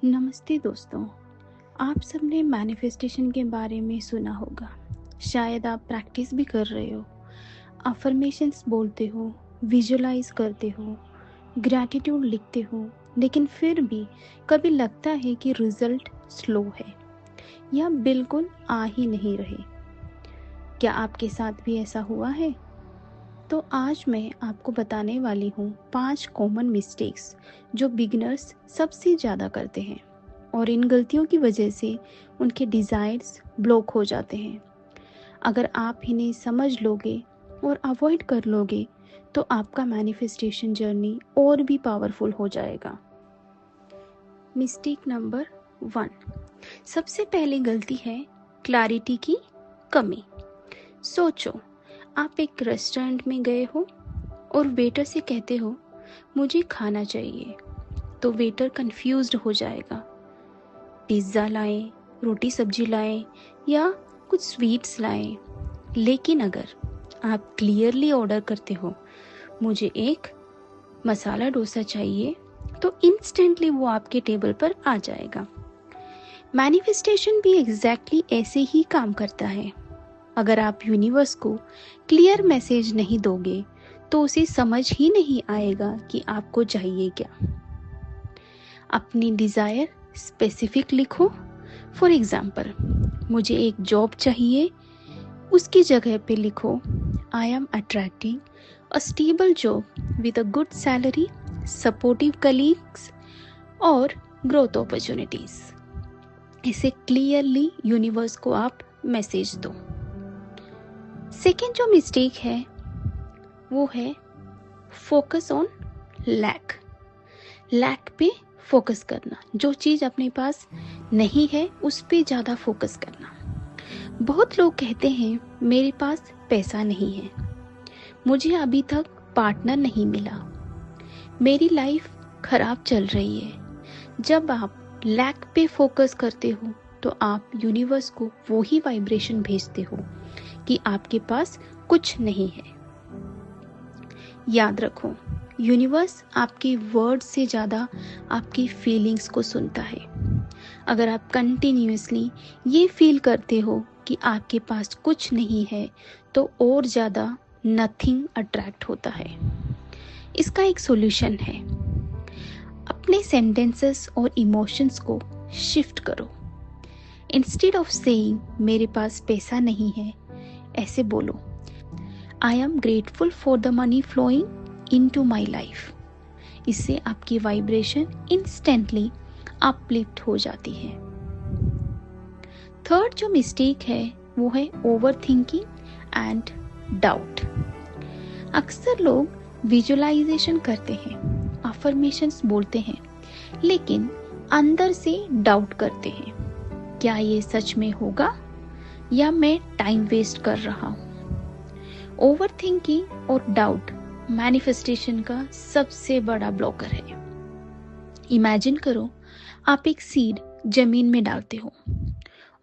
नमस्ते दोस्तों। आप सबने मैनिफेस्टेशन के बारे में सुना होगा। शायद आप प्रैक्टिस भी कर रहे हो, अफर्मेशंस बोलते हो, विजुलाइज करते हो, ग्रैटिट्यूड लिखते हो, लेकिन फिर भी कभी लगता है कि रिजल्ट स्लो है या बिल्कुल आ ही नहीं रहे। क्या आपके साथ भी ऐसा हुआ है? तो आज मैं आपको बताने वाली हूँ 5 कॉमन मिस्टेक्स जो बिगिनर्स सबसे ज़्यादा करते हैं और इन गलतियों की वजह से उनके डिज़ायर्स ब्लॉक हो जाते हैं। अगर आप इन्हें समझ लोगे और अवॉइड कर लोगे तो आपका मैनिफेस्टेशन जर्नी और भी पावरफुल हो जाएगा। मिस्टेक नंबर 1, सबसे पहली गलती है क्लैरिटी की कमी। सोचो, आप एक रेस्टोरेंट में गए हो और वेटर से कहते हो मुझे खाना चाहिए, तो वेटर कंफ्यूज्ड हो जाएगा। पिज़्ज़ा लाएं, रोटी सब्जी लाएं या कुछ स्वीट्स लाएं। लेकिन अगर आप क्लियरली ऑर्डर करते हो मुझे एक मसाला डोसा चाहिए, तो इंस्टेंटली वो आपके टेबल पर आ जाएगा। मैनिफेस्टेशन भी एग्जैक्टली ऐसे ही काम करता है। अगर आप यूनिवर्स को क्लियर मैसेज नहीं दोगे तो उसे समझ ही नहीं आएगा कि आपको चाहिए क्या। अपनी डिज़ायर स्पेसिफिक लिखो। फॉर एग्जाम्पल, मुझे एक जॉब चाहिए, उसकी जगह पे लिखो I am attracting a stable job with a good salary, supportive colleagues और ग्रोथ अपॉर्चुनिटीज। इसे क्लियरली यूनिवर्स को आप मैसेज दो। सेकेंड जो मिस्टेक है वो है फोकस ऑन लैक पे फोकस करना। जो चीज़ अपने पास नहीं है उस पे ज़्यादा फोकस करना। बहुत लोग कहते हैं मेरे पास पैसा नहीं है, मुझे अभी तक पार्टनर नहीं मिला, मेरी लाइफ खराब चल रही है। जब आप लैक पे फोकस करते हो तो आप यूनिवर्स को वो ही वाइब्रेशन भेजते हो कि आपके पास कुछ नहीं है। याद रखो, यूनिवर्स आपके वर्ड से ज़्यादा आपकी फीलिंग्स को सुनता है। अगर आप कंटिन्यूअसली ये फील करते हो कि आपके पास कुछ नहीं है तो और ज़्यादा नथिंग अट्रैक्ट होता है। इसका एक सॉल्यूशन है, अपने सेंटेंसेस और इमोशंस को शिफ्ट करो। इंस्टेड ऑफ सेइंग मेरे पास पैसा नहीं है, ऐसे बोलो I am grateful for the money flowing into my life. इससे आपकी वाइब्रेशन इंस्टेंटली अपलिफ्ट हो जाती है। थर्ड जो मिस्टेक है वो है ओवर थिंकिंग एंड डाउट। अक्सर लोग विजुअलाइजेशन करते हैं, अफर्मेशंस बोलते हैं, लेकिन अंदर से डाउट करते हैं, क्या ये सच में होगा या मैं टाइम वेस्ट कर रहा हूँ। ओवर थिंकिंग और डाउट मैनिफेस्टेशन का सबसे बड़ा ब्लॉकर है। इमेजिन करो, आप एक सीड जमीन में डालते हो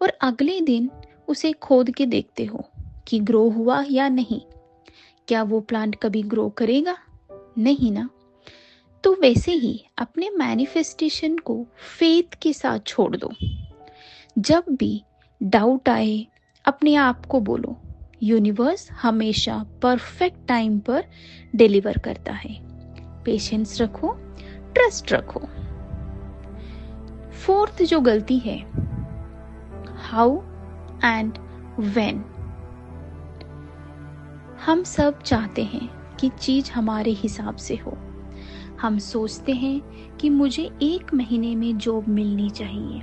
और अगले दिन उसे खोद के देखते हो कि ग्रो हुआ या नहीं। क्या वो प्लांट कभी ग्रो करेगा? नहीं ना। तो वैसे ही अपने मैनिफेस्टेशन को फेथ के साथ छोड़ दो। जब भी डाउट आए अपने आप को बोलो यूनिवर्स हमेशा परफेक्ट टाइम पर डिलीवर करता है। पेशेंस रखो, ट्रस्ट रखो। फोर्थ जो गलती है, हाउ एंड व्हेन। हम सब चाहते हैं कि चीज हमारे हिसाब से हो। हम सोचते हैं कि मुझे 1 महीने में जॉब मिलनी चाहिए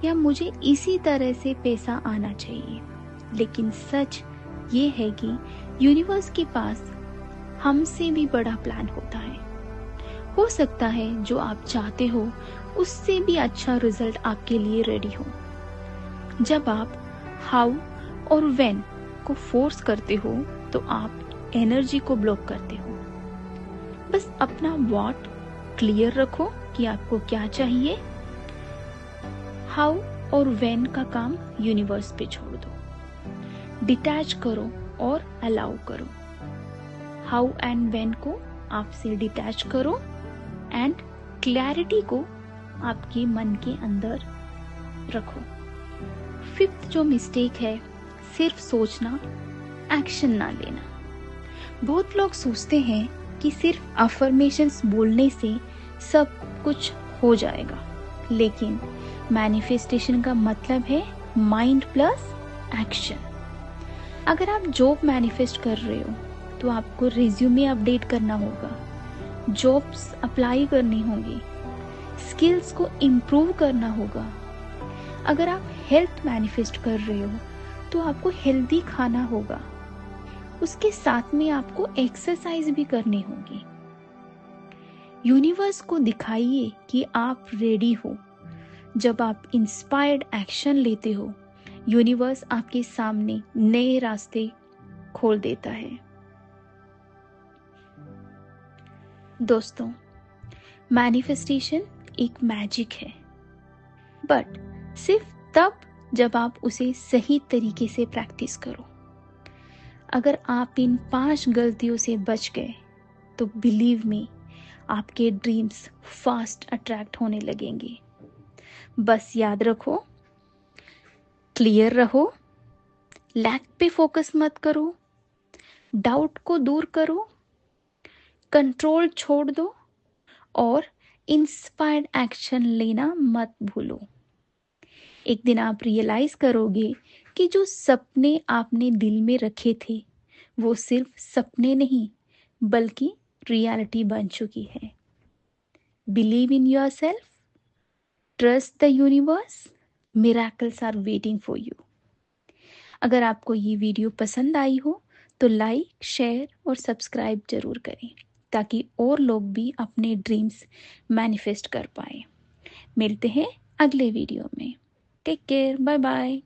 या मुझे इसी तरह से पैसा आना चाहिए। लेकिन सच ये है कि यूनिवर्स के पास हमसे भी बड़ा प्लान होता है। हो सकता है जो आप चाहते हो उससे भी अच्छा रिजल्ट आपके लिए रेडी हो। जब आप हाउ और व्हेन को फोर्स करते हो तो आप एनर्जी को ब्लॉक करते हो। बस अपना व्हाट क्लियर रखो कि आपको क्या चाहिए। हाउ और व्हेन का काम यूनिवर्स पे छोड़ दो। डिटैच करो और अलाउ करो। हाउ एंड व्हेन को आपसे डिटैच करो एंड क्लैरिटी को आपके मन के अंदर रखो। फिफ्थ जो मिस्टेक है, सिर्फ सोचना, एक्शन ना लेना। बहुत लोग सोचते हैं कि सिर्फ अफर्मेशंस बोलने से सब कुछ हो जाएगा, लेकिन मैनिफेस्टेशन का मतलब है माइंड प्लस एक्शन। अगर आप जॉब मैनिफेस्ट कर रहे हो तो आपको रिज्यूमे अपडेट करना होगा, जॉब्स अप्लाई करनी होगी, स्किल्स को इम्प्रूव करना होगा। अगर आप हेल्थ मैनिफेस्ट कर रहे हो तो आपको हेल्दी खाना होगा, उसके साथ में आपको एक्सरसाइज भी करनी होगी। यूनिवर्स को दिखाइए कि आप रेडी हो। जब आप इंस्पायर्ड एक्शन लेते हो, यूनिवर्स आपके सामने नए रास्ते खोल देता है। दोस्तों, मैनिफेस्टेशन एक मैजिक है, बट सिर्फ तब जब आप उसे सही तरीके से प्रैक्टिस करो। अगर आप इन 5 गलतियों से बच गए तो बिलीव मी, आपके ड्रीम्स फास्ट अट्रैक्ट होने लगेंगे। बस याद रखो, क्लियर रहो, लैक पे फोकस मत करो, डाउट को दूर करो, कंट्रोल छोड़ दो और इंस्पायर्ड एक्शन लेना मत भूलो। एक दिन आप रियलाइज करोगे कि जो सपने आपने दिल में रखे थे वो सिर्फ सपने नहीं बल्कि रियलिटी बन चुकी है। Believe in yourself, trust the universe, miracles are waiting for you. अगर आपको ये वीडियो पसंद आई हो तो लाइक, शेयर और सब्सक्राइब जरूर करें ताकि और लोग भी अपने ड्रीम्स मैनिफेस्ट कर पाए। मिलते हैं अगले वीडियो में। Take care, bye bye.